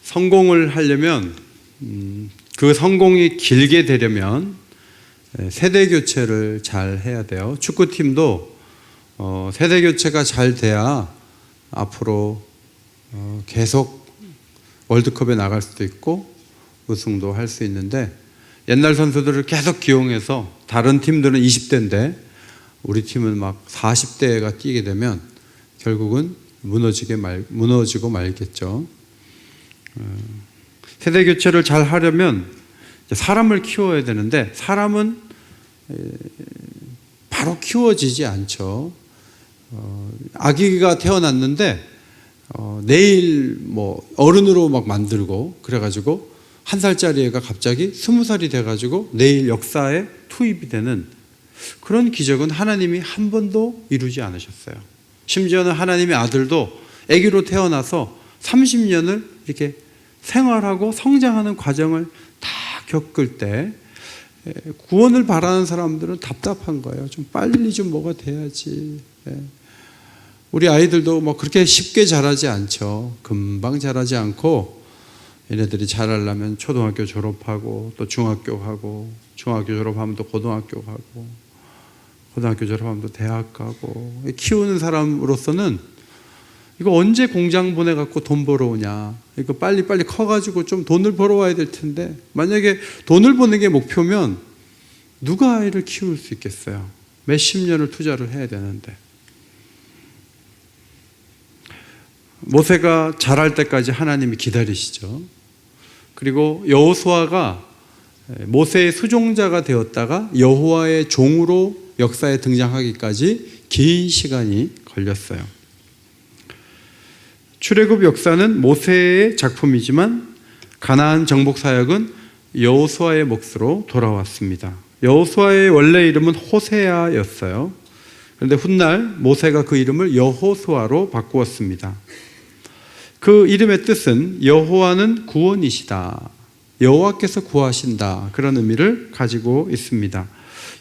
성공을 하려면 그 성공이 길게 되려면 세대 교체를 잘 해야 돼요. 축구팀도 세대 교체가 잘 돼야 앞으로 계속 월드컵에 나갈 수도 있고 우승도 할 수 있는데, 옛날 선수들을 계속 기용해서 다른 팀들은 20대인데 우리 팀은 막 40대가 뛰게 되면 결국은 무너지고 말겠죠. 세대 교체를 잘 하려면 사람을 키워야 되는데, 사람은 바로 키워지지 않죠. 아기가 태어났는데 내일 뭐 어른으로 막 만들고 그래가지고 1살짜리 애가 갑자기 20살이 돼가지고 내일 역사에 투입이 되는 그런 기적은 하나님이 한 번도 이루지 않으셨어요. 심지어는 하나님의 아들도 아기로 태어나서 30년을 이렇게 생활하고 성장하는 과정을 다 겪을 때 구원을 바라는 사람들은 답답한 거예요. 좀 빨리 좀 뭐가 돼야지. 우리 아이들도 뭐 그렇게 쉽게 자라지 않죠. 금방 자라지 않고, 얘네들이 자라려면 초등학교 졸업하고 또 중학교 가고, 중학교 졸업하면 또 고등학교 가고, 고등학교 졸업하면 또 대학 가고. 키우는 사람으로서는 이거 언제 공장 보내갖고 돈 벌어오냐, 이거 빨리빨리 커가지고 좀 돈을 벌어와야 될 텐데, 만약에 돈을 버는 게 목표면 누가 아이를 키울 수 있겠어요? 몇십 년을 투자를 해야 되는데. 모세가 자랄 때까지 하나님이 기다리시죠. 그리고 여호수아가 모세의 수종자가 되었다가 여호와의 종으로 역사에 등장하기까지 긴 시간이 걸렸어요. 출애굽 역사는 모세의 작품이지만 가나안 정복 사역은 여호수아의 몫으로 돌아왔습니다. 여호수아의 원래 이름은 호세아였어요. 그런데 훗날 모세가 그 이름을 여호수아로 바꾸었습니다. 그 이름의 뜻은 여호와는 구원이시다, 여호와께서 구하신다, 그런 의미를 가지고 있습니다.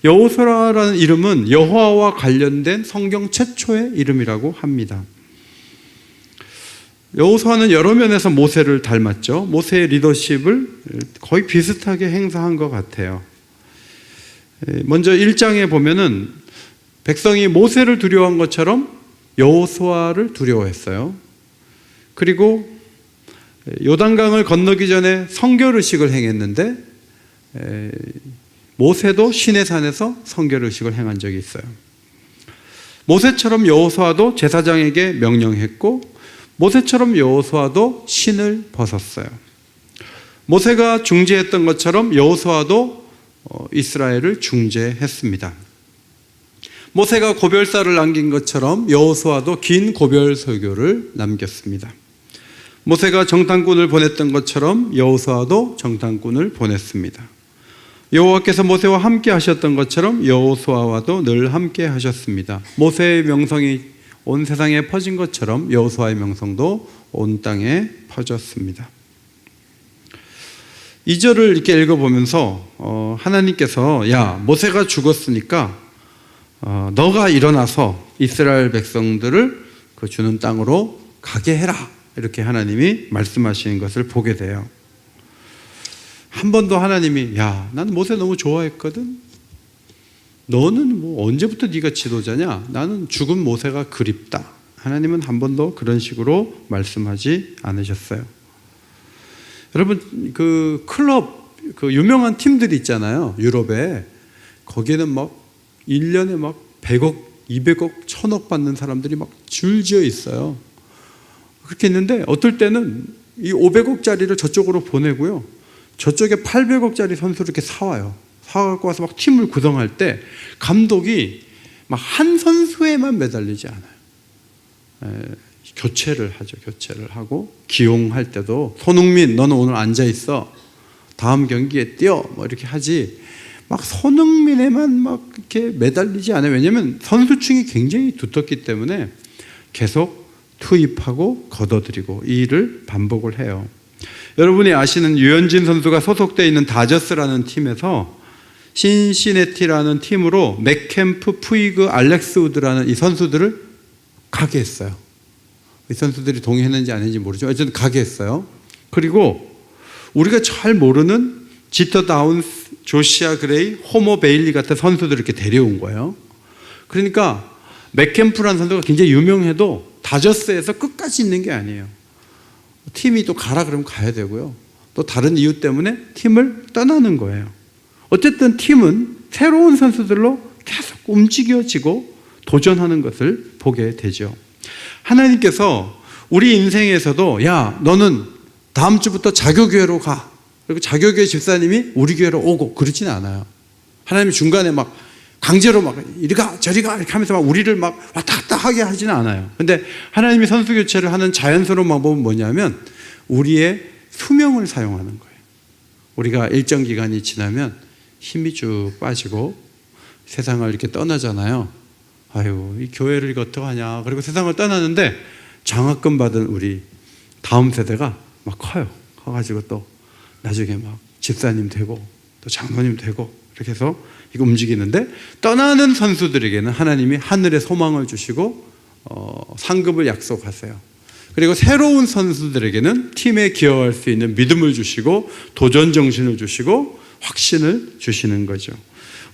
여호수아라는 이름은 여호와와 관련된 성경 최초의 이름이라고 합니다. 여호수아는 여러 면에서 모세를 닮았죠. 모세의 리더십을 거의 비슷하게 행사한 것 같아요. 먼저 1장에 보면은 백성이 모세를 두려워한 것처럼 여호수아를 두려워했어요. 그리고 요단강을 건너기 전에 성결의식을 행했는데 모세도 시내산에서 성결의식을 행한 적이 있어요. 모세처럼 여호수아도 제사장에게 명령했고, 모세처럼 여호수아도 신을 벗었어요. 모세가 중재했던 것처럼 여호수아도 이스라엘을 중재했습니다. 모세가 고별사를 남긴 것처럼 여호수아도 긴 고별 설교를 남겼습니다. 모세가 정탐꾼을 보냈던 것처럼 여호수아도 정탐꾼을 보냈습니다. 여호와께서 모세와 함께 하셨던 것처럼 여호수아와도 늘 함께 하셨습니다. 모세의 명성이 온 세상에 퍼진 것처럼 여호수아의 명성도 온 땅에 퍼졌습니다. 2절을 이렇게 읽어보면서 하나님께서 야, 모세가 죽었으니까 너가 일어나서 이스라엘 백성들을 그 주는 땅으로 가게 해라, 이렇게 하나님이 말씀하시는 것을 보게 돼요. 한 번도 하나님이 야, 나는 모세 너무 좋아했거든, 너는 뭐 언제부터 네가 지도자냐, 나는 죽은 모세가 그립다, 하나님은 한 번도 그런 식으로 말씀하지 않으셨어요. 여러분, 그 클럽, 그 유명한 팀들이 있잖아요, 유럽에. 거기에는 막 1년에 막 100억, 200억, 1000억 받는 사람들이 막 줄지어 있어요. 그렇게 있는데 어떨 때는 이 500억짜리를 저쪽으로 보내고요, 저쪽에 800억짜리 선수를 이렇게 사와요. 사갖고 와서 막 팀을 구성할 때 감독이 막 한 선수에만 매달리지 않아요. 교체를 하죠. 교체를 하고, 기용할 때도 손흥민 너는 오늘 앉아있어, 다음 경기에 뛰어, 뭐 이렇게 하지, 막 손흥민에만 막 이렇게 매달리지 않아요. 왜냐하면 선수층이 굉장히 두텁기 때문에 계속 투입하고 걷어들이고 이 일을 반복을 해요. 여러분이 아시는 유현진 선수가 소속되어 있는 다저스라는 팀에서 신시내티라는 팀으로 맥캠프, 푸이그, 알렉스 우드라는 이 선수들을 가게 했어요. 이 선수들이 동의했는지 아닌지 모르죠. 어쨌든 가게 했어요. 그리고 우리가 잘 모르는 지터 다운스, 조시아 그레이, 호모 베일리 같은 선수들을 이렇게 데려온 거예요. 그러니까 맥캠프라는 선수가 굉장히 유명해도 다저스에서 끝까지 있는 게 아니에요. 팀이 또 가라 그러면 가야 되고요. 또 다른 이유 때문에 팀을 떠나는 거예요. 어쨌든 팀은 새로운 선수들로 계속 움직여지고 도전하는 것을 보게 되죠. 하나님께서 우리 인생에서도 야, 너는 다음 주부터 자교교회로 가. 그리고 자교교회 집사님이 우리 교회로 오고 그러진 않아요. 하나님이 중간에 막 강제로 막 이리 가 저리 가 이렇게 하면서 막 우리를 막 왔다 갔다 하게 하지는 않아요. 근데 하나님이 선수 교체를 하는 자연스러운 방법은 뭐냐면 우리의 수명을 사용하는 거예요. 우리가 일정 기간이 지나면 힘이 쭉 빠지고 세상을 이렇게 떠나잖아요. 아유, 이 교회를 이거 어떡하냐. 그리고 세상을 떠나는데 장학금 받은 우리 다음 세대가 막 커요. 커가지고 또 나중에 막 집사님 되고 또 장로님 되고 이렇게 해서 이거 움직이는데, 떠나는 선수들에게는 하나님이 하늘의 소망을 주시고 상급을 약속하세요. 그리고 새로운 선수들에게는 팀에 기여할 수 있는 믿음을 주시고 도전 정신을 주시고 확신을 주시는 거죠.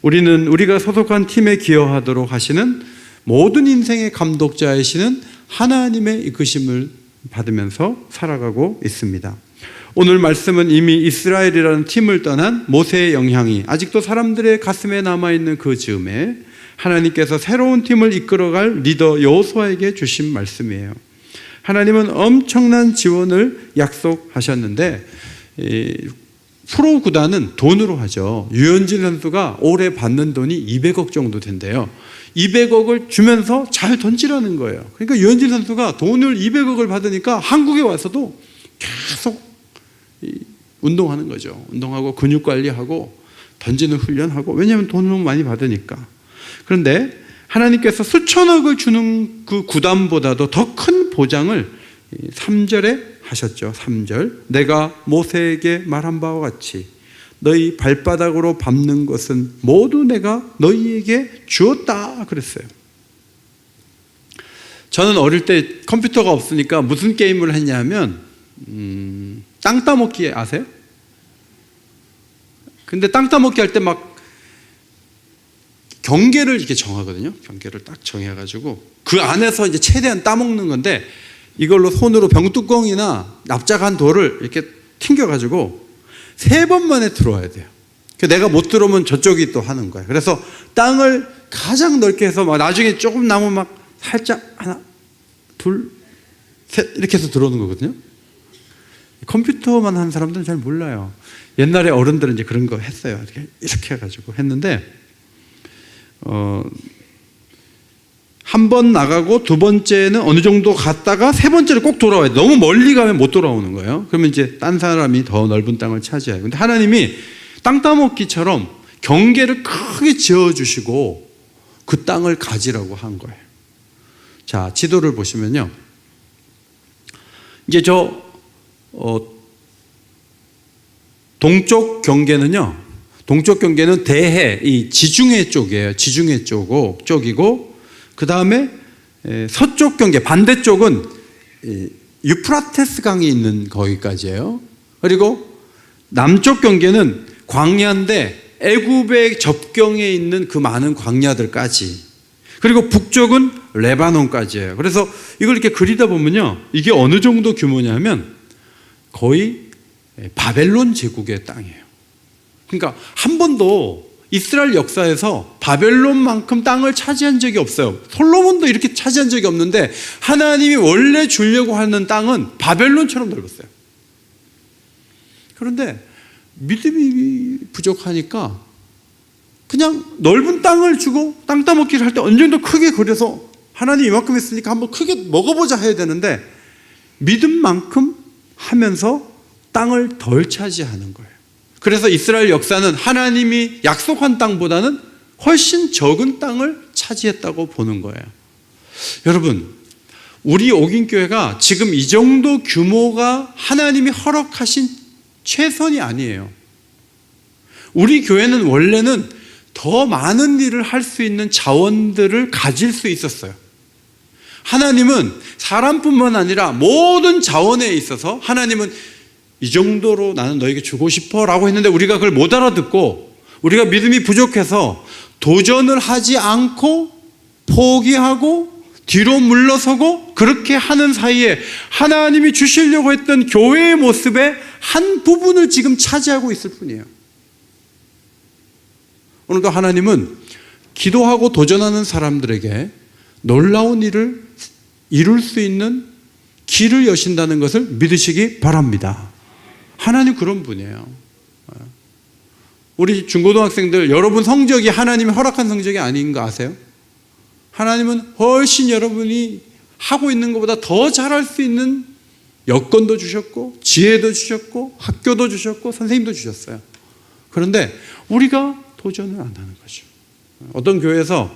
우리가 소속한 팀에 기여하도록 하시는 모든 인생의 감독자이시는 하나님의 이끄심을 받으면서 살아가고 있습니다. 오늘 말씀은 이미 이스라엘이라는 팀을 떠난 모세의 영향이 아직도 사람들의 가슴에 남아있는 그 즈음에 하나님께서 새로운 팀을 이끌어갈 리더 여호수아에게 주신 말씀이에요. 하나님은 엄청난 지원을 약속하셨는데 프로 구단은 돈으로 하죠. 유현진 선수가 올해 받는 돈이 200억 정도 된대요. 200억을 주면서 잘 던지라는 거예요. 그러니까 유현진 선수가 돈을 200억을 받으니까 한국에 와서도 계속 운동하는 거죠. 운동하고 근육 관리하고 던지는 훈련하고, 왜냐하면 돈을 너무 많이 받으니까. 그런데 하나님께서 수천억을 주는 그 구단보다도 더 큰 보장을 3절에 하셨죠. 3절, 내가 모세에게 말한 바와 같이 너희 발바닥으로 밟는 것은 모두 내가 너희에게 주었다 그랬어요. 저는 어릴 때 컴퓨터가 없으니까 무슨 게임을 했냐면 땅 따먹기 아세요? 근데 땅 따먹기 할 때 막 경계를 이렇게 정하거든요. 경계를 딱 정해가지고 그 안에서 이제 최대한 따먹는 건데, 이걸로 손으로 병뚜껑이나 납작한 돌을 이렇게 튕겨가지고 3번 만에 들어와야 돼요. 내가 못 들어오면 저쪽이 또 하는 거예요. 그래서 땅을 가장 넓게 해서 막 나중에 조금 남으면 막 살짝 하나, 둘, 셋 이렇게 해서 들어오는 거거든요. 컴퓨터만 한 사람들은 잘 몰라요. 옛날에 어른들은 이제 그런 거 했어요. 이렇게 해가지고 했는데, 한 번 나가고 두 번째는 어느 정도 갔다가 세 번째를 꼭 돌아와야 돼. 너무 멀리 가면 못 돌아오는 거예요. 그러면 이제 딴 사람이 더 넓은 땅을 차지해요. 근데 하나님이 땅 따먹기처럼 경계를 크게 지어주시고 그 땅을 가지라고 한 거예요. 자, 지도를 보시면요. 이제 동쪽 경계는 대해, 이 지중해 쪽이에요. 지중해 쪽이고, 그 다음에 서쪽 경계, 반대쪽은 유프라테스 강이 있는 거기까지예요. 그리고 남쪽 경계는 광야인데 애굽의 접경에 있는 그 많은 광야들까지. 그리고 북쪽은 레바논까지예요. 그래서 이걸 이렇게 그리다 보면요, 이게 어느 정도 규모냐면 거의 바벨론 제국의 땅이에요. 그러니까 한 번도 이스라엘 역사에서 바벨론만큼 땅을 차지한 적이 없어요. 솔로몬도 이렇게 차지한 적이 없는데 하나님이 원래 주려고 하는 땅은 바벨론처럼 넓었어요. 그런데 믿음이 부족하니까 그냥 넓은 땅을 주고 땅 따먹기를 할 때 어느 정도 크게 그려서 하나님 이만큼 했으니까 한번 크게 먹어보자 해야 되는데, 믿음만큼 하면서 땅을 덜 차지하는 거예요. 그래서 이스라엘 역사는 하나님이 약속한 땅보다는 훨씬 적은 땅을 차지했다고 보는 거예요. 여러분, 우리 옥인교회가 지금 이 정도 규모가 하나님이 허락하신 최선이 아니에요. 우리 교회는 원래는 더 많은 일을 할 수 있는 자원들을 가질 수 있었어요. 하나님은 사람뿐만 아니라 모든 자원에 있어서 하나님은 이 정도로 나는 너에게 주고 싶어 라고 했는데 우리가 그걸 못 알아듣고 우리가 믿음이 부족해서 도전을 하지 않고 포기하고 뒤로 물러서고 그렇게 하는 사이에 하나님이 주시려고 했던 교회의 모습의 한 부분을 지금 차지하고 있을 뿐이에요. 오늘도 하나님은 기도하고 도전하는 사람들에게 놀라운 일을 이룰 수 있는 길을 여신다는 것을 믿으시기 바랍니다. 하나님 그런 분이에요. 우리 중고등학생들 여러분 성적이 하나님이 허락한 성적이 아닌 거 아세요? 하나님은 훨씬 여러분이 하고 있는 것보다 더 잘할 수 있는 여건도 주셨고 지혜도 주셨고 학교도 주셨고 선생님도 주셨어요. 그런데 우리가 도전을 안 하는 거죠. 어떤 교회에서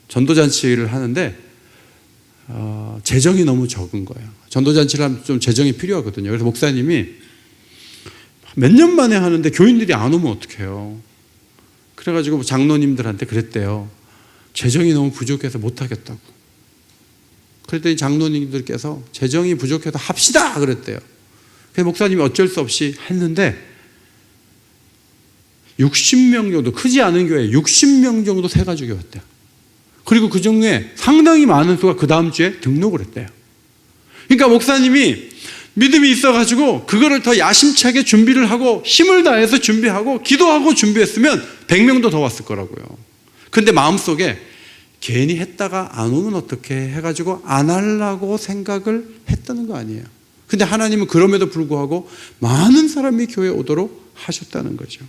전도잔치를 하는데 재정이 너무 적은 거예요. 전도잔치를 하면 좀 재정이 필요하거든요. 그래서 목사님이 몇 년 만에 하는데 교인들이 안 오면 어떡해요. 그래가지고 장로님들한테 그랬대요. 재정이 너무 부족해서 못하겠다고. 그랬더니 장로님들께서 재정이 부족해서 합시다 그랬대요. 그래서 목사님이 어쩔 수 없이 했는데 60명 정도, 크지 않은 교회 60명 정도 세가지고 왔대요. 그리고 그 중에 상당히 많은 수가 그 다음 주에 등록을 했대요. 그러니까 목사님이 믿음이 있어가지고 그거를 더 야심차게 준비를 하고 힘을 다해서 준비하고 기도하고 준비했으면 100명도 더 왔을 거라고요. 그런데 마음속에 괜히 했다가 안 오면 어떻게 해가지고 안 하려고 생각을 했다는 거 아니에요. 근데 하나님은 그럼에도 불구하고 많은 사람이 교회에 오도록 하셨다는 거죠.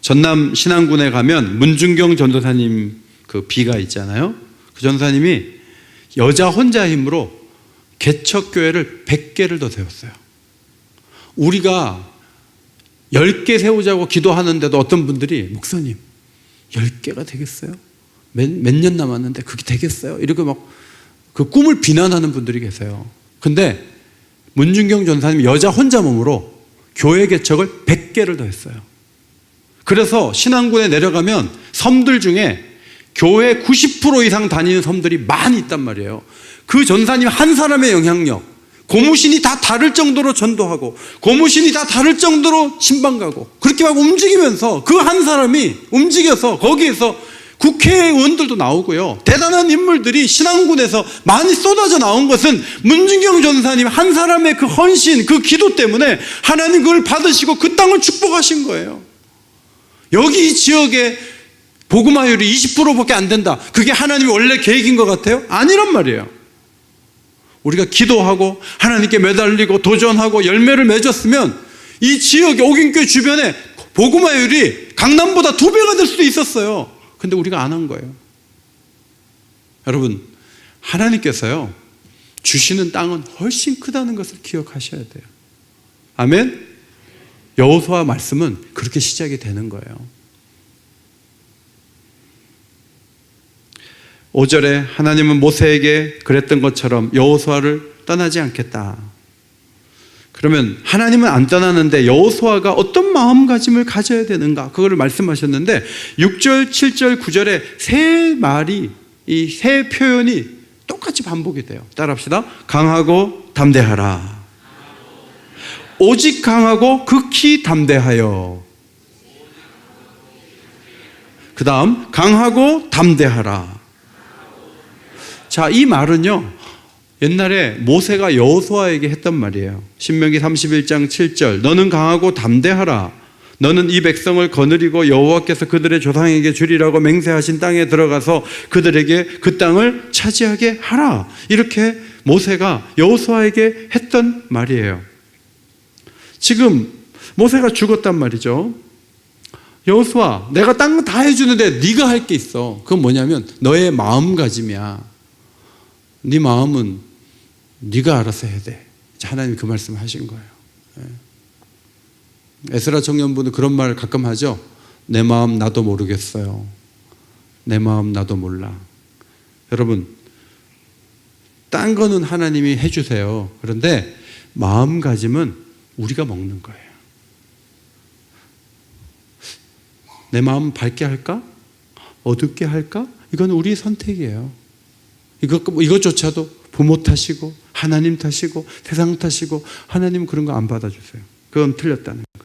전남 신안군에 가면 문중경 전도사님 그 비가 있잖아요. 그 전도사님이 여자 혼자 힘으로 개척교회를 100개를 더 세웠어요. 우리가 10개 세우자고 기도하는데도 어떤 분들이 목사님 10개가 되겠어요? 몇 년 남았는데 그게 되겠어요? 이렇게 막 그 꿈을 비난하는 분들이 계세요. 근데 문중경 전사님이 여자 혼자 몸으로 교회 개척을 100개를 더 했어요. 그래서 신안군에 내려가면 섬들 중에 교회 90% 이상 다니는 섬들이 많이 있단 말이에요. 그 전사님 한 사람의 영향력, 고무신이 다 다를 정도로 전도하고 고무신이 다 다를 정도로 신방 가고 그렇게 막 움직이면서 그 한 사람이 움직여서 거기에서 국회의원들도 나오고요. 대단한 인물들이 신안군에서 많이 쏟아져 나온 것은 문중경 전사님 한 사람의 그 헌신, 그 기도 때문에 하나님 그걸 받으시고 그 땅을 축복하신 거예요. 여기 이 지역에 복음화율이 20%밖에 안 된다. 그게 하나님의 원래 계획인 것 같아요? 아니란 말이에요. 우리가 기도하고 하나님께 매달리고 도전하고 열매를 맺었으면 이 지역의 옥인교회 주변에 복음화율이 강남보다 2배가 될 수도 있었어요. 근데 우리가 안 한 거예요. 여러분, 하나님께서요 주시는 땅은 훨씬 크다는 것을 기억하셔야 돼요. 아멘? 여호수아 말씀은 그렇게 시작이 되는 거예요. 5절에 하나님은 모세에게 그랬던 것처럼 여호수아를 떠나지 않겠다. 그러면 하나님은 안 떠나는데 여호수아가 어떤 마음가짐을 가져야 되는가? 그거를 말씀하셨는데 6절, 7절, 9절에 세 말이 이 세 표현이 똑같이 반복이 돼요. 따라합시다. 강하고 담대하라. 오직 강하고 극히 담대하여. 그 다음 강하고 담대하라. 자, 이 말은요 옛날에 모세가 여호수아에게 했던 말이에요. 신명기 31장 7절 너는 강하고 담대하라. 너는 이 백성을 거느리고 여호와께서 그들의 조상에게 주리라고 맹세하신 땅에 들어가서 그들에게 그 땅을 차지하게 하라. 이렇게 모세가 여호수아에게 했던 말이에요. 지금 모세가 죽었단 말이죠. 여호수아, 내가 땅 다 해주는데 네가 할 게 있어. 그건 뭐냐면 너의 마음가짐이야. 네 마음은 네가 알아서 해야 돼. 하나님이 그 말씀을 하신 거예요. 에스라 청년부는 그런 말을 가끔 하죠. 내 마음 나도 모르겠어요. 내 마음 나도 몰라. 여러분, 딴 거는 하나님이 해주세요. 그런데 마음가짐은 우리가 먹는 거예요. 내 마음 밝게 할까? 어둡게 할까? 이건 우리 선택이에요. 이것조차도 부모 탓이고 하나님 탓이고 세상 탓이고 하나님은 그런 거 안 받아주세요. 그건 틀렸다는 거예요.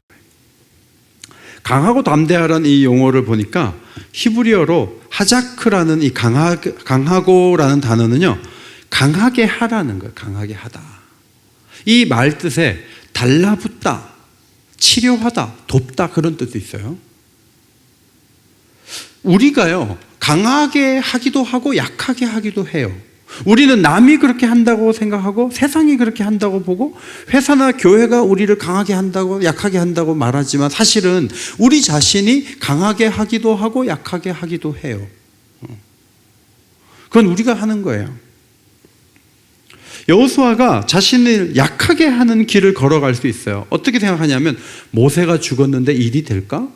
강하고 담대하라는 이 용어를 보니까 히브리어로 하자크라는 이 강하고라는 단어는요, 강하게 하라는 거예요. 강하게 하다. 이 말 뜻에 달라붙다, 치료하다, 돕다 그런 뜻도 있어요. 우리가요, 강하게 하기도 하고 약하게 하기도 해요. 우리는 남이 그렇게 한다고 생각하고 세상이 그렇게 한다고 보고 회사나 교회가 우리를 강하게 한다고 약하게 한다고 말하지만 사실은 우리 자신이 강하게 하기도 하고 약하게 하기도 해요. 그건 우리가 하는 거예요. 여호수아가 자신을 약하게 하는 길을 걸어갈 수 있어요. 어떻게 생각하냐면 모세가 죽었는데 일이 될까?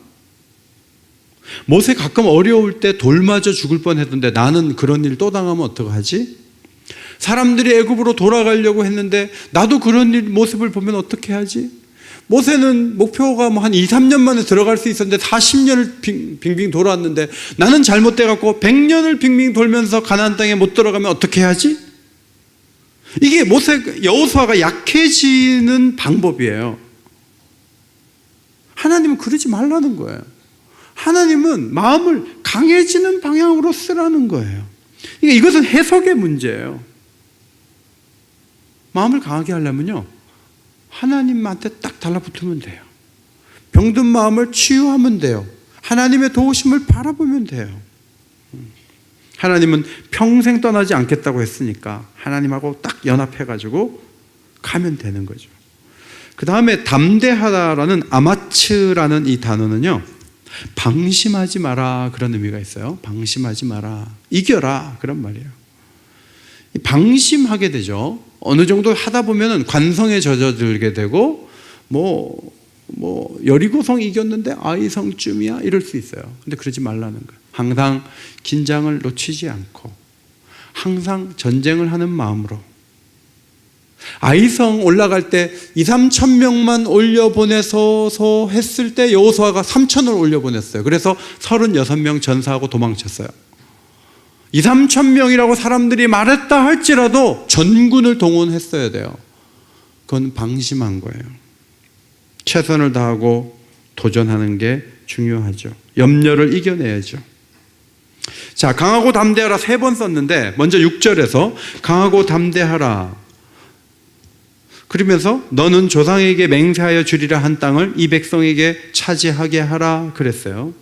모세 가끔 어려울 때 돌 맞아 죽을 뻔했던데 나는 그런 일 또 당하면 어떡하지? 사람들이 애굽으로 돌아가려고 했는데 나도 그런 일 모습을 보면 어떻게 하지? 모세는 목표가 뭐 한 2, 3년 만에 들어갈 수 있었는데 40년을 빙빙 돌아왔는데 나는 잘못돼갖고 100년을 빙빙 돌면서 가나안 땅에 못 들어가면 어떻게 하지? 이게 여호수아가 약해지는 방법이에요. 하나님은 그러지 말라는 거예요. 하나님은 마음을 강해지는 방향으로 쓰라는 거예요. 그러니까 이것은 해석의 문제예요. 마음을 강하게 하려면요, 하나님한테 딱 달라붙으면 돼요. 병든 마음을 치유하면 돼요. 하나님의 도우심을 바라보면 돼요. 하나님은 평생 떠나지 않겠다고 했으니까 하나님하고 딱 연합해가지고 가면 되는 거죠. 그 다음에 담대하다라는 아마츠라는 이 단어는요, 방심하지 마라 그런 의미가 있어요. 방심하지 마라, 이겨라 그런 말이에요. 방심하게 되죠. 어느 정도 하다 보면은 관성에 젖어들게 되고 여리고성 이겼는데 아이성쯤이야 이럴 수 있어요. 근데 그러지 말라는 거예요. 항상 긴장을 놓치지 않고 항상 전쟁을 하는 마음으로. 아이성 올라갈 때 2, 3천 명만 올려보내서 했을 때 여호수아가 3천을 올려보냈어요. 그래서 36명 전사하고 도망쳤어요. 2, 3천 명이라고 사람들이 말했다 할지라도 전군을 동원했어야 돼요. 그건 방심한 거예요. 최선을 다하고 도전하는 게 중요하죠. 염려를 이겨내야죠. 자, 강하고 담대하라 3번 썼는데 먼저 6절에서 강하고 담대하라 그러면서 너는 조상에게 맹세하여 주리라 한 땅을 이 백성에게 차지하게 하라 그랬어요.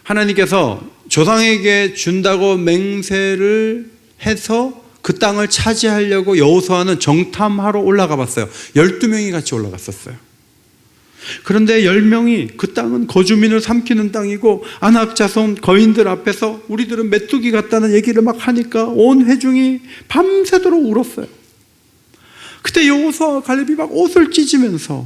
하나님께서 조상에게 준다고 맹세를 해서 그 땅을 차지하려고 여호수아는 정탐하러 올라가 봤어요. 12명이 같이 올라갔었어요. 그런데 10명이 그 땅은 거주민을 삼키는 땅이고 아낙 자손 거인들 앞에서 우리들은 메뚜기 같다는 얘기를 막 하니까 온 회중이 밤새도록 울었어요. 그때 여호수아와 갈렙이 막 옷을 찢으면서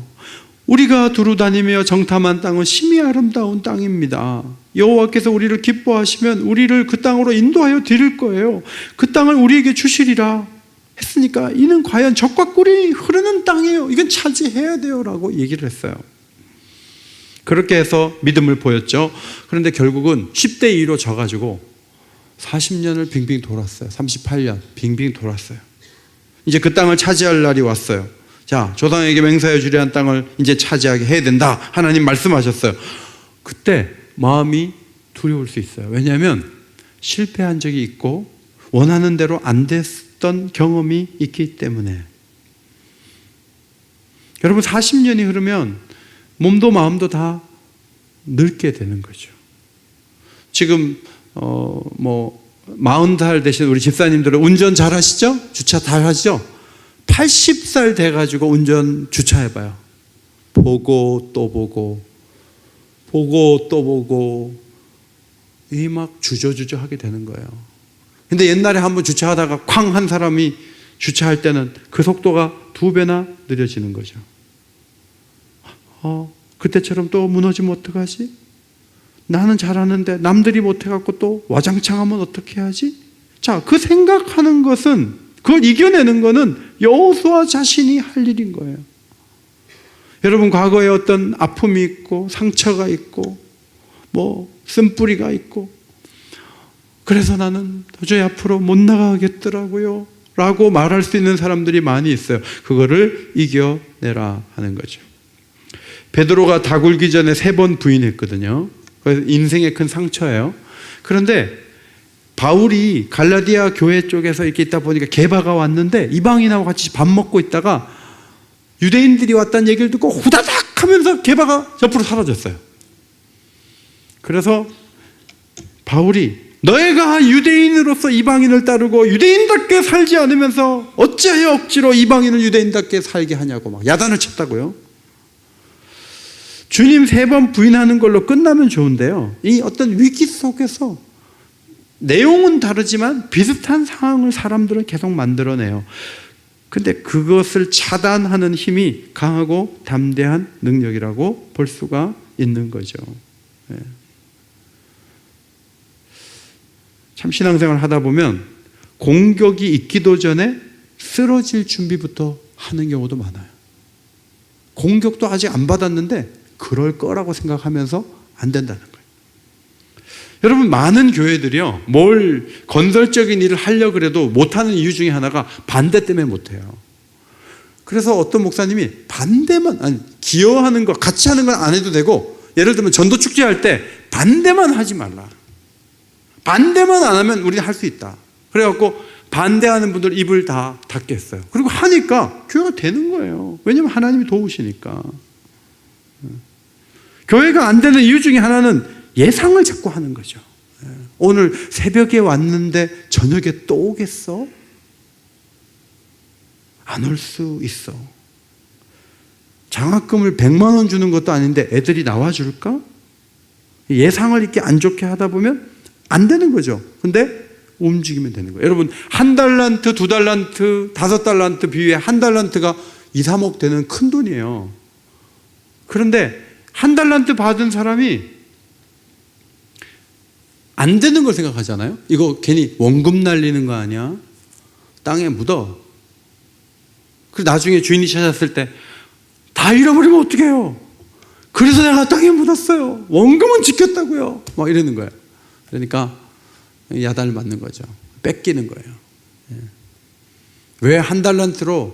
우리가 두루 다니며 정탐한 땅은 심히 아름다운 땅입니다. 여호와께서 우리를 기뻐하시면 우리를 그 땅으로 인도하여 드릴 거예요. 그 땅을 우리에게 주시리라 했으니까 이는 과연 젖과 꿀이 흐르는 땅이에요. 이건 차지해야 돼요 라고 얘기를 했어요. 그렇게 해서 믿음을 보였죠. 그런데 결국은 10대 2로 져가지고 40년을 빙빙 돌았어요. 38년 빙빙 돌았어요. 이제 그 땅을 차지할 날이 왔어요. 자, 조상에게 맹세하여 주리라 한 땅을 이제 차지하게 해야 된다. 하나님 말씀하셨어요. 그때 마음이 두려울 수 있어요. 왜냐하면 실패한 적이 있고 원하는 대로 안 됐던 경험이 있기 때문에. 여러분 40년이 흐르면 몸도 마음도 다 늙게 되는 거죠. 지금 40살 되신 우리 집사님들은 운전 잘 하시죠? 주차 잘 하시죠? 80살 돼가지고 운전 주차해봐요. 보고 또 보고 보고 또 보고 이 막 주저주저 하게 되는 거예요. 근데 옛날에 한번 주차하다가 쾅 한 사람이 주차할 때는 그 속도가 2배나 느려지는 거죠. 그때처럼 또 무너지면 어떡하지? 나는 잘하는데 남들이 못해갖고 또 와장창하면 어떻게 하지? 자, 그 생각하는 것은, 그걸 이겨내는 것은 여호수아 자신이 할 일인 거예요. 여러분 과거에 어떤 아픔이 있고 상처가 있고 쓴뿌리가 있고 그래서 나는 도저히 앞으로 못 나가겠더라고요 라고 말할 수 있는 사람들이 많이 있어요. 그거를 이겨내라 하는 거죠. 베드로가 다 굴기 전에 3번 부인했거든요. 그래서 인생의 큰 상처예요. 그런데 바울이 갈라디아 교회 쪽에서 이렇게 있다 보니까 게바가 왔는데 이방인하고 같이 밥 먹고 있다가 유대인들이 왔다는 얘기를 듣고 후다닥 하면서 게바가 옆으로 사라졌어요. 그래서 바울이 너희가 유대인으로서 이방인을 따르고 유대인답게 살지 않으면서 어찌하여 억지로 이방인을 유대인답게 살게 하냐고 막 야단을 쳤다고요. 주님 3번 부인하는 걸로 끝나면 좋은데요, 이 어떤 위기 속에서 내용은 다르지만 비슷한 상황을 사람들은 계속 만들어내요. 근데 그것을 차단하는 힘이 강하고 담대한 능력이라고 볼 수가 있는 거죠. 참 신앙생활 하다 보면 공격이 있기도 전에 쓰러질 준비부터 하는 경우도 많아요. 공격도 아직 안 받았는데 그럴 거라고 생각하면서 안 된다는 거예요. 여러분, 많은 교회들이요, 뭘 건설적인 일을 하려고 그래도 못하는 이유 중에 하나가 반대 때문에 못해요. 그래서 어떤 목사님이 반대만, 아니 기여하는 거 같이 하는 건 안 해도 되고, 예를 들면 전도축제 할 때 반대만 하지 말라, 반대만 안 하면 우리는 할 수 있다. 그래갖고 반대하는 분들 입을 다 닫게 했어요. 그리고 하니까 교회가 되는 거예요. 왜냐하면 하나님이 도우시니까. 교회가 안 되는 이유 중에 하나는 예상을 자꾸 하는 거죠. 오늘 새벽에 왔는데 저녁에 또 오겠어? 안 올 수 있어. 장학금을 100만 원 주는 것도 아닌데 애들이 나와줄까? 예상을 이렇게 안 좋게 하다 보면 안 되는 거죠. 근데 움직이면 되는 거예요. 여러분, 1달란트, 2달란트, 5달란트 비유에 1달란트가 2, 3억 되는 큰 돈이에요. 그런데 1달란트 받은 사람이 안 되는 걸 생각하잖아요. 이거 괜히 원금 날리는 거 아니야? 땅에 묻어. 그리고 나중에 주인이 찾았을 때 다 잃어버리면 어떡해요? 그래서 내가 땅에 묻었어요. 원금은 지켰다고요. 막 이러는 거예요. 그러니까 야단을 맞는 거죠. 뺏기는 거예요. 왜 1달란트로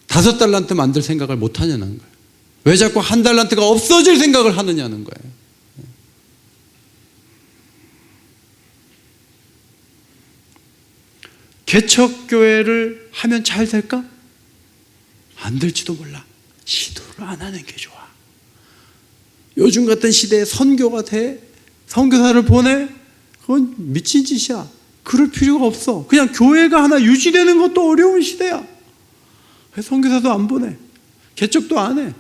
5달란트 만들 생각을 못 하냐는 거예요. 왜 자꾸 1달란트가 없어질 생각을 하느냐는 거예요. 개척교회를 하면 잘 될까? 안 될지도 몰라. 시도를 안 하는 게 좋아. 요즘 같은 시대에 선교가 돼? 선교사를 보내? 그건 미친 짓이야. 그럴 필요가 없어. 그냥 교회가 하나 유지되는 것도 어려운 시대야. 왜 선교사도 안 보내? 개척도 안 해?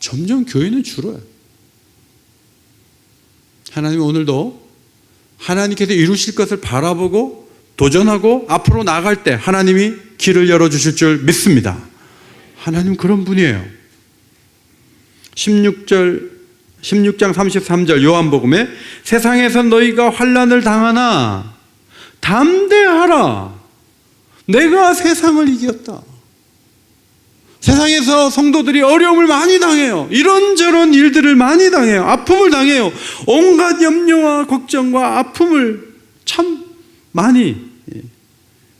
점점 교회는 줄어요. 하나님은 오늘도 하나님께서 이루실 것을 바라보고 도전하고 앞으로 나아갈 때 하나님이 길을 열어주실 줄 믿습니다. 하나님 그런 분이에요. 16장 33절 요한복음에 세상에서 너희가 환난을 당하나 담대하라. 내가 세상을 이겼다. 세상에서 성도들이 어려움을 많이 당해요. 이런저런 일들을 많이 당해요. 아픔을 당해요. 온갖 염려와 걱정과 아픔을 참 많이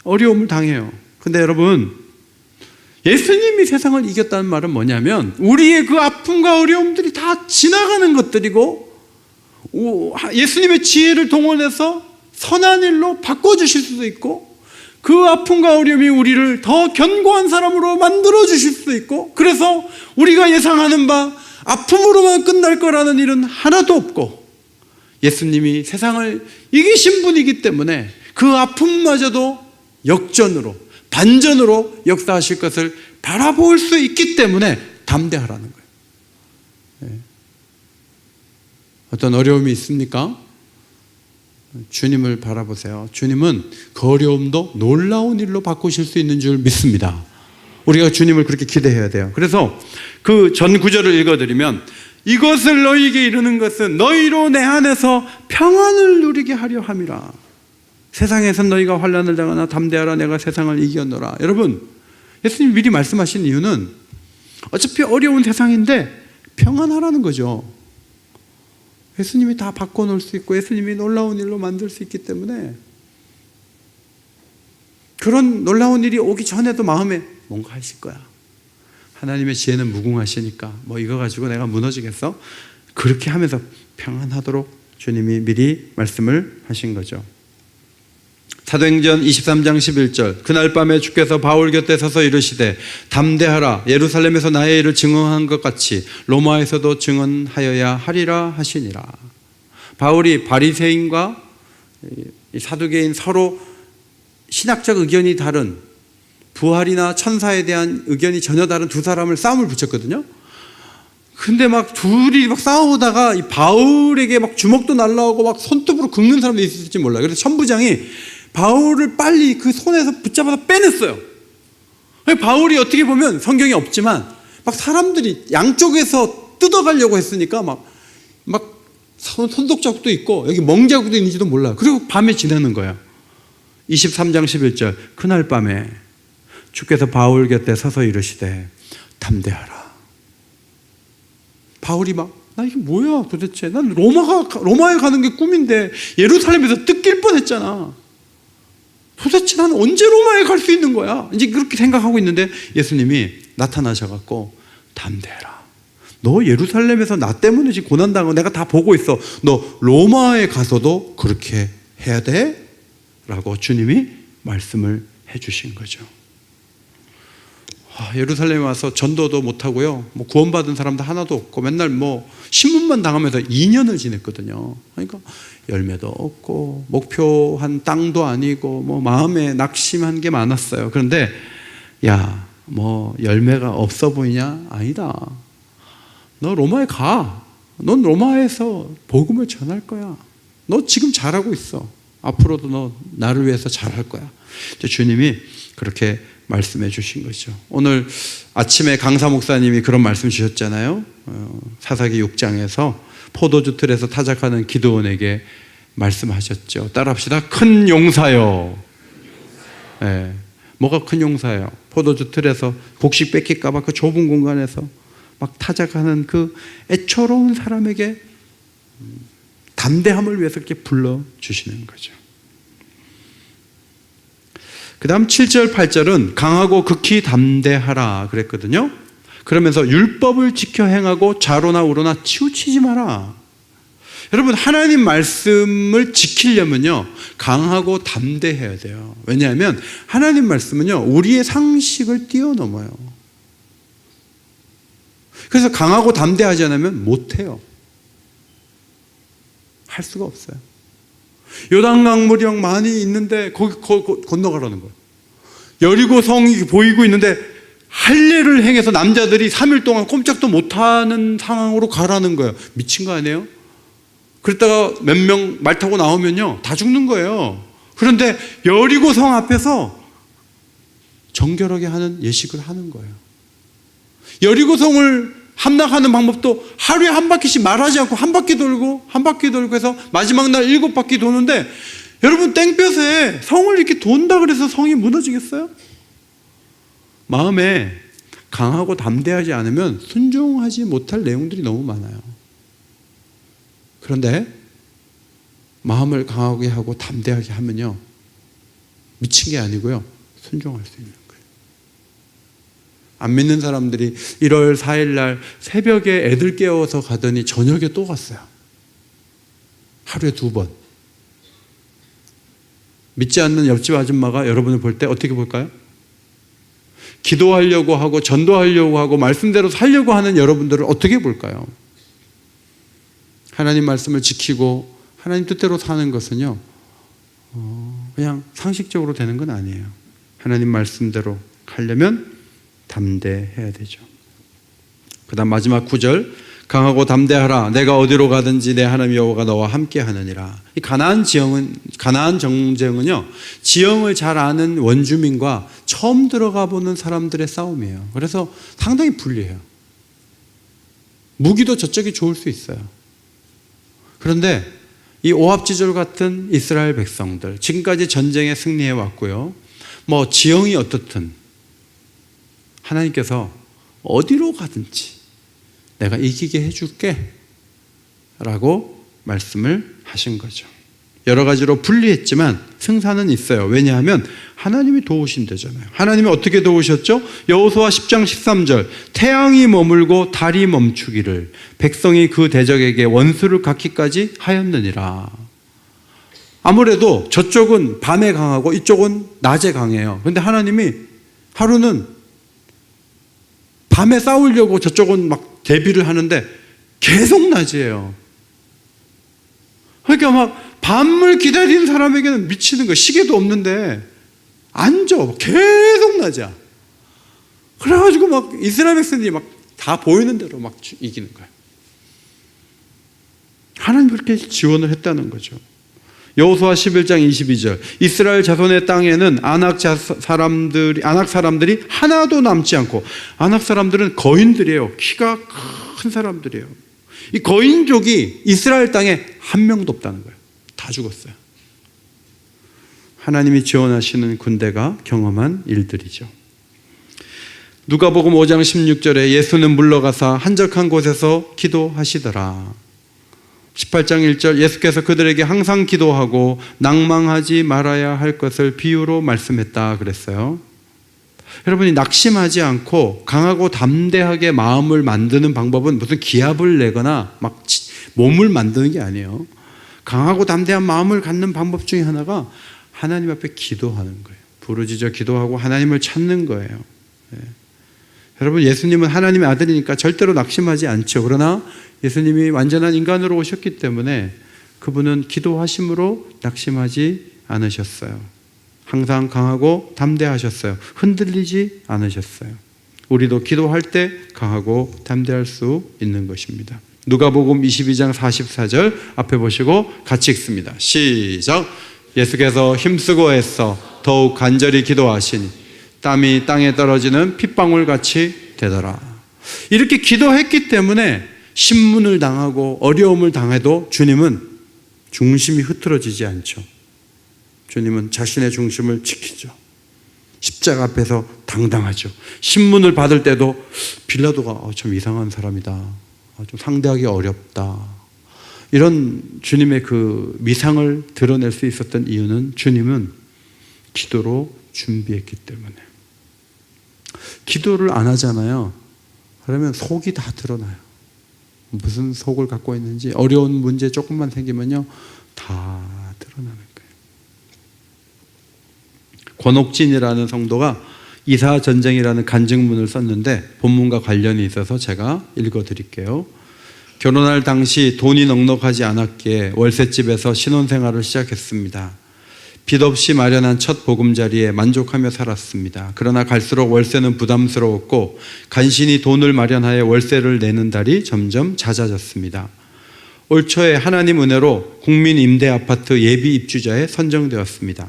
어려움을 당해요. 근데 여러분, 예수님이 세상을 이겼다는 말은 뭐냐면 우리의 그 아픔과 어려움들이 다 지나가는 것들이고 예수님의 지혜를 동원해서 선한 일로 바꿔주실 수도 있고 그 아픔과 어려움이 우리를 더 견고한 사람으로 만들어주실 수도 있고, 그래서 우리가 예상하는 바 아픔으로만 끝날 거라는 일은 하나도 없고 예수님이 세상을 이기신 분이기 때문에 그 아픔마저도 역전으로 반전으로 역사하실 것을 바라볼 수 있기 때문에 담대하라는 거예요. 어떤 어려움이 있습니까? 주님을 바라보세요. 주님은 그 어려움도 놀라운 일로 바꾸실 수 있는 줄 믿습니다. 우리가 주님을 그렇게 기대해야 돼요. 그래서 그 전 구절을 읽어드리면, 이것을 너희에게 이르는 것은 너희로 내 안에서 평안을 누리게 하려 함이라. 세상에선 너희가 환난을 당하나 담대하라. 내가 세상을 이겼노라. 여러분, 예수님이 미리 말씀하신 이유는 어차피 어려운 세상인데 평안하라는 거죠. 예수님이 다 바꿔놓을 수 있고 예수님이 놀라운 일로 만들 수 있기 때문에 그런 놀라운 일이 오기 전에도 마음에 뭔가 하실 거야. 하나님의 지혜는 무궁하시니까 뭐 이거 가지고 내가 무너지겠어? 그렇게 하면서 평안하도록 주님이 미리 말씀을 하신 거죠. 사도행전 23장 11절 그날 밤에 주께서 바울 곁에 서서 이르시되 담대하라 예루살렘에서 나의 일을 증언한 것 같이 로마에서도 증언하여야 하리라 하시니라. 바울이 바리새인과 사두개인 서로 신학적 의견이 다른 부활이나 천사에 대한 의견이 전혀 다른 두 사람을 싸움을 붙였거든요. 근데 막 둘이 막 싸우다가 이 바울에게 막 주먹도 날라오고 막 손톱으로 긁는 사람도 있을지 몰라요. 그래서 천부장이 바울을 빨리 그 손에서 붙잡아서 빼냈어요. 바울이 어떻게 보면 성경에 없지만 막 사람들이 양쪽에서 뜯어가려고 했으니까 막 손톱자국도 있고 여기 멍자국도 있는지도 몰라요. 그리고 밤에 지내는 거예요. 23장 11절 그날 밤에 주께서 바울 곁에 서서 이르시되 담대하라. 바울이 나 이게 뭐야 도대체. 난 로마에 가는 게 꿈인데 예루살렘에서 뜯길 뻔했잖아. 도대체 난 언제 로마에 갈 수 있는 거야? 이제 그렇게 생각하고 있는데 예수님이 나타나셔갖고 담대해라. 너 예루살렘에서 나 때문에 지금 고난당하고 내가 다 보고 있어. 너 로마에 가서도 그렇게 해야 돼? 라고 주님이 말씀을 해주신 거죠. 예루살렘에 와서 전도도 못하고요. 뭐 구원받은 사람도 하나도 없고 맨날 뭐 신문만 당하면서 2년을 지냈거든요. 그러니까 열매도 없고 목표한 땅도 아니고 뭐 마음에 낙심한 게 많았어요. 그런데 야, 뭐 열매가 없어 보이냐? 아니다. 너 로마에 가. 넌 로마에서 복음을 전할 거야. 너 지금 잘하고 있어. 앞으로도 너 나를 위해서 잘할 거야. 주님이 그렇게 말씀해 주신 거죠. 오늘 아침에 강사 목사님이 그런 말씀 주셨잖아요. 사사기 6장에서 포도주 틀에서 타작하는 기드온에게 말씀하셨죠. 따라합시다. 큰 용사요. 네. 뭐가 큰 용사예요? 포도주 틀에서 곡식 뺏길까 봐 그 좁은 공간에서 막 타작하는 그 애처로운 사람에게 담대함을 위해서 이렇게 불러주시는 거죠. 그 다음 7절 8절은 강하고 극히 담대하라 그랬거든요. 그러면서 율법을 지켜 행하고 좌로나 우로나 치우치지 마라. 여러분 하나님 말씀을 지키려면요 강하고 담대해야 돼요. 왜냐하면 하나님 말씀은요 우리의 상식을 뛰어넘어요. 그래서 강하고 담대하지 않으면 못해요. 할 수가 없어요. 요단강 물이 많이 있는데 거기 건너가라는 거예요. 여리고 성이 보이고 있는데 할례를 행해서 남자들이 3일 동안 꼼짝도 못하는 상황으로 가라는 거예요. 미친 거 아니에요? 그랬다가 몇 명 말 타고 나오면요 다 죽는 거예요. 그런데 여리고 성 앞에서 정결하게 하는 예식을 하는 거예요. 여리고 성을 함락하는 방법도 하루에 한 바퀴씩 말하지 않고 한 바퀴 돌고 해서 마지막 날 7바퀴 도는데 여러분 땡볕에 성을 이렇게 돈다 그래서 성이 무너지겠어요? 마음에 강하고 담대하지 않으면 순종하지 못할 내용들이 너무 많아요. 그런데 마음을 강하게 하고 담대하게 하면요 미친 게 아니고요 순종할 수 있는 거예요. 안 믿는 사람들이 1월 4일 날 새벽에 애들 깨워서 가더니 저녁에 또 갔어요. 하루에 2번. 믿지 않는 옆집 아줌마가 여러분을 볼 때 어떻게 볼까요? 기도하려고 하고 전도하려고 하고 말씀대로 살려고 하는 여러분들을 어떻게 볼까요? 하나님 말씀을 지키고 하나님 뜻대로 사는 것은요 그냥 상식적으로 되는 건 아니에요. 하나님 말씀대로 하려면 담대해야 되죠. 그 다음 마지막 9절 강하고 담대하라. 내가 어디로 가든지 내 하나님 여호와가 너와 함께 하느니라. 이 가나안 정쟁은요 지형을 잘 아는 원주민과 처음 들어가 보는 사람들의 싸움이에요. 그래서 상당히 불리해요. 무기도 저쪽이 좋을 수 있어요. 그런데 이 오합지졸 같은 이스라엘 백성들 지금까지 전쟁에 승리해 왔고요 뭐 지형이 어떻든 하나님께서 어디로 가든지 내가 이기게 해줄게 라고 말씀을 하신 거죠. 여러 가지로 분리했지만 승산은 있어요. 왜냐하면 하나님이 도우신다잖아요. 하나님이 어떻게 도우셨죠? 여호수아 10장 13절 태양이 머물고 달이 멈추기를 백성이 그 대적에게 원수를 갚기까지 하였느니라. 아무래도 저쪽은 밤에 강하고 이쪽은 낮에 강해요. 그런데 하나님이 하루는 밤에 싸우려고 저쪽은 막 대비를 하는데 계속 낮이에요. 그러니까 막 밤을 기다리는 사람에게는 미치는 거예요. 시계도 없는데 앉아. 계속 낮아. 그래가지고 막 이스라엘 백성들이 막 다 보이는 대로 막 이기는 거예요. 하나님 그렇게 지원을 했다는 거죠. 여호수아 11장 22절 이스라엘 자손의 땅에는 아낙 사람들이 하나도 남지 않고 아낙 사람들은 거인들이에요. 키가 큰 사람들이에요. 이 거인족이 이스라엘 땅에 한 명도 없다는 거예요. 다 죽었어요. 하나님이 지원하시는 군대가 경험한 일들이죠. 누가복음 5장 16절에 예수는 물러가사 한적한 곳에서 기도하시더라. 18장 1절 예수께서 그들에게 항상 기도하고 낭망하지 말아야 할 것을 비유로 말씀했다 그랬어요. 여러분이 낙심하지 않고 강하고 담대하게 마음을 만드는 방법은 무슨 기합을 내거나 막 몸을 만드는 게 아니에요. 강하고 담대한 마음을 갖는 방법 중에 하나가 하나님 앞에 기도하는 거예요. 부르짖어 기도하고 하나님을 찾는 거예요. 네. 여러분 예수님은 하나님의 아들이니까 절대로 낙심하지 않죠. 그러나 예수님이 완전한 인간으로 오셨기 때문에 그분은 기도하심으로 낙심하지 않으셨어요. 항상 강하고 담대하셨어요. 흔들리지 않으셨어요. 우리도 기도할 때 강하고 담대할 수 있는 것입니다. 누가복음 22장 44절 앞에 보시고 같이 읽습니다. 시작. 예수께서 힘쓰고 애써 더욱 간절히 기도하시니 땀이 땅에 떨어지는 핏방울같이 되더라. 이렇게 기도했기 때문에 신문을 당하고 어려움을 당해도 주님은 중심이 흐트러지지 않죠. 주님은 자신의 중심을 지키죠. 십자가 앞에서 당당하죠. 신문을 받을 때도 빌라도가 좀 이상한 사람이다. 좀 상대하기 어렵다. 이런 주님의 그 미상을 드러낼 수 있었던 이유는 주님은 기도로 준비했기 때문에. 기도를 안 하잖아요. 그러면 속이 다 드러나요. 무슨 속을 갖고 있는지 어려운 문제 조금만 생기면요 다 드러나는 거예요. 권옥진이라는 성도가 이사전쟁이라는 간증문을 썼는데 본문과 관련이 있어서 제가 읽어드릴게요. 결혼할 당시 돈이 넉넉하지 않았기에 월세집에서 신혼생활을 시작했습니다. 빚 없이 마련한 첫 보금자리에 만족하며 살았습니다. 그러나 갈수록 월세는 부담스러웠고 간신히 돈을 마련하여 월세를 내는 달이 점점 잦아졌습니다. 올 초에 하나님 은혜로 국민임대아파트 예비 입주자에 선정되었습니다.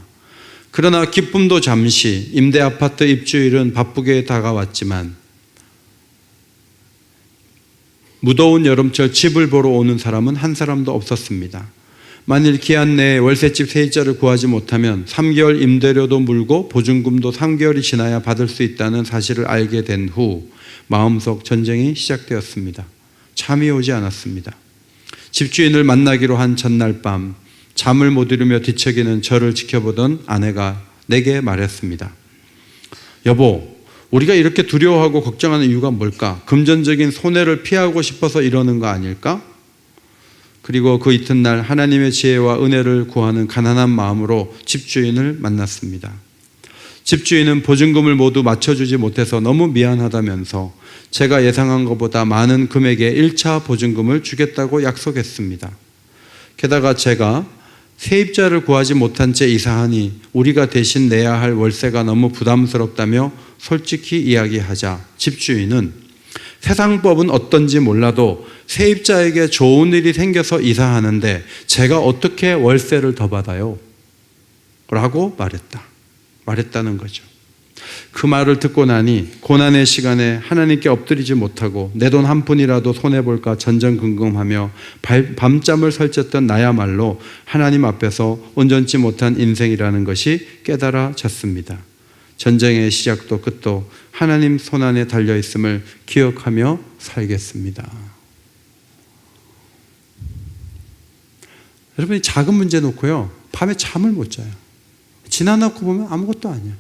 그러나 기쁨도 잠시, 임대아파트 입주일은 바쁘게 다가왔지만 무더운 여름철 집을 보러 오는 사람은 한 사람도 없었습니다. 만일 기한 내에 월세집 세입자를 구하지 못하면 3개월 임대료도 물고 보증금도 3개월이 지나야 받을 수 있다는 사실을 알게 된 후 마음속 전쟁이 시작되었습니다. 잠이 오지 않았습니다. 집주인을 만나기로 한 전날 밤 잠을 못 이루며 뒤척이는 저를 지켜보던 아내가 내게 말했습니다. 여보, 우리가 이렇게 두려워하고 걱정하는 이유가 뭘까? 금전적인 손해를 피하고 싶어서 이러는 거 아닐까? 그리고 그 이튿날 하나님의 지혜와 은혜를 구하는 가난한 마음으로 집주인을 만났습니다. 집주인은 보증금을 모두 맞춰주지 못해서 너무 미안하다면서 제가 예상한 것보다 많은 금액의 1차 보증금을 주겠다고 약속했습니다. 게다가 제가 세입자를 구하지 못한 채 이사하니 우리가 대신 내야 할 월세가 너무 부담스럽다며 솔직히 이야기하자 집주인은 세상법은 어떤지 몰라도 세입자에게 좋은 일이 생겨서 이사하는데 제가 어떻게 월세를 더 받아요? 라고 말했다는 거죠. 그 말을 듣고 나니 고난의 시간에 하나님께 엎드리지 못하고 내 돈 한 푼이라도 손해볼까 전전긍긍하며 밤잠을 설쳤던 나야말로 하나님 앞에서 온전치 못한 인생이라는 것이 깨달아졌습니다. 전쟁의 시작도 끝도 하나님 손안에 달려있음을 기억하며 살겠습니다. 여러분이 작은 문제 놓고요, 밤에 잠을 못 자요. 지나놓고 보면 아무것도 아니야.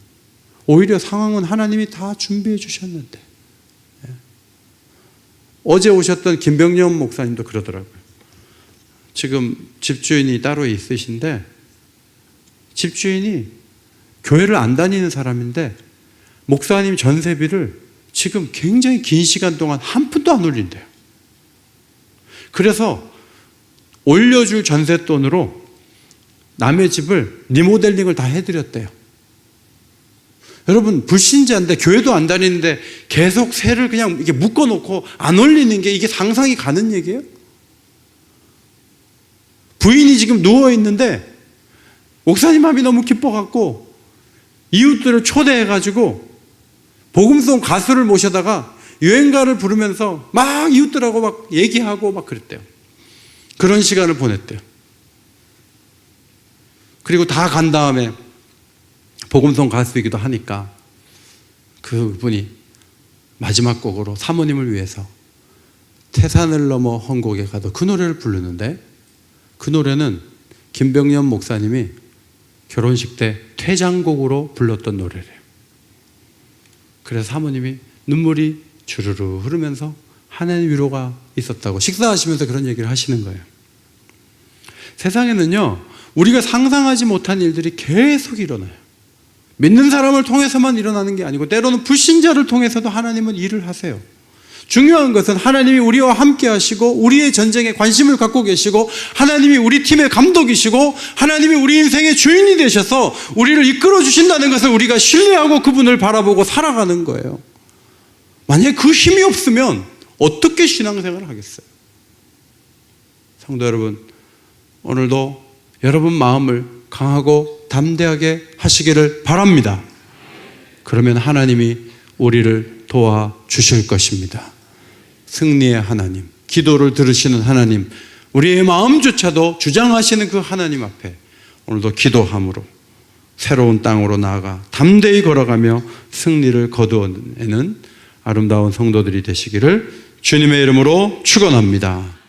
오히려 상황은 하나님이 다 준비해 주셨는데. 어제 오셨던 김병년 목사님도 그러더라고요. 지금 집주인이 따로 있으신데, 집주인이 교회를 안 다니는 사람인데 목사님 전세비를 지금 굉장히 긴 시간 동안 한 푼도 안 올린대요. 그래서 올려줄 전세 돈으로 남의 집을 리모델링을 다 해드렸대요. 여러분, 불신자인데 교회도 안 다니는데 계속 세를 그냥 이렇게 묶어놓고 안 올리는 게 이게 상상이 가는 얘기예요? 부인이 지금 누워있는데 목사님 마음이 너무 기뻐갖고 이웃들을 초대해가지고 복음송 가수를 모셔다가 유행가를 부르면서 막 이웃들하고 막 얘기하고 막 그랬대요. 그런 시간을 보냈대요. 그리고 다 간 다음에 복음송 가수이기도 하니까 그분이 마지막 곡으로 사모님을 위해서 태산을 넘어 헝곡에 가도 그 노래를 부르는데, 그 노래는 김병년 목사님이 결혼식 때 퇴장곡으로 불렀던 노래래요. 그래서 사모님이 눈물이 주르르 흐르면서 하나님의 위로가 있었다고 식사하시면서 그런 얘기를 하시는 거예요. 세상에는요, 우리가 상상하지 못한 일들이 계속 일어나요. 믿는 사람을 통해서만 일어나는 게 아니고 때로는 불신자를 통해서도 하나님은 일을 하세요. 중요한 것은 하나님이 우리와 함께 하시고 우리의 전쟁에 관심을 갖고 계시고 하나님이 우리 팀의 감독이시고 하나님이 우리 인생의 주인이 되셔서 우리를 이끌어 주신다는 것을 우리가 신뢰하고 그분을 바라보고 살아가는 거예요. 만약에 그 힘이 없으면 어떻게 신앙생활을 하겠어요? 성도 여러분, 오늘도 여러분 마음을 강하고 담대하게 하시기를 바랍니다. 그러면 하나님이 우리를 도와주실 것입니다. 승리의 하나님, 기도를 들으시는 하나님, 우리의 마음조차도 주장하시는 그 하나님 앞에 오늘도 기도함으로 새로운 땅으로 나아가 담대히 걸어가며 승리를 거두어내는 아름다운 성도들이 되시기를 주님의 이름으로 축원합니다.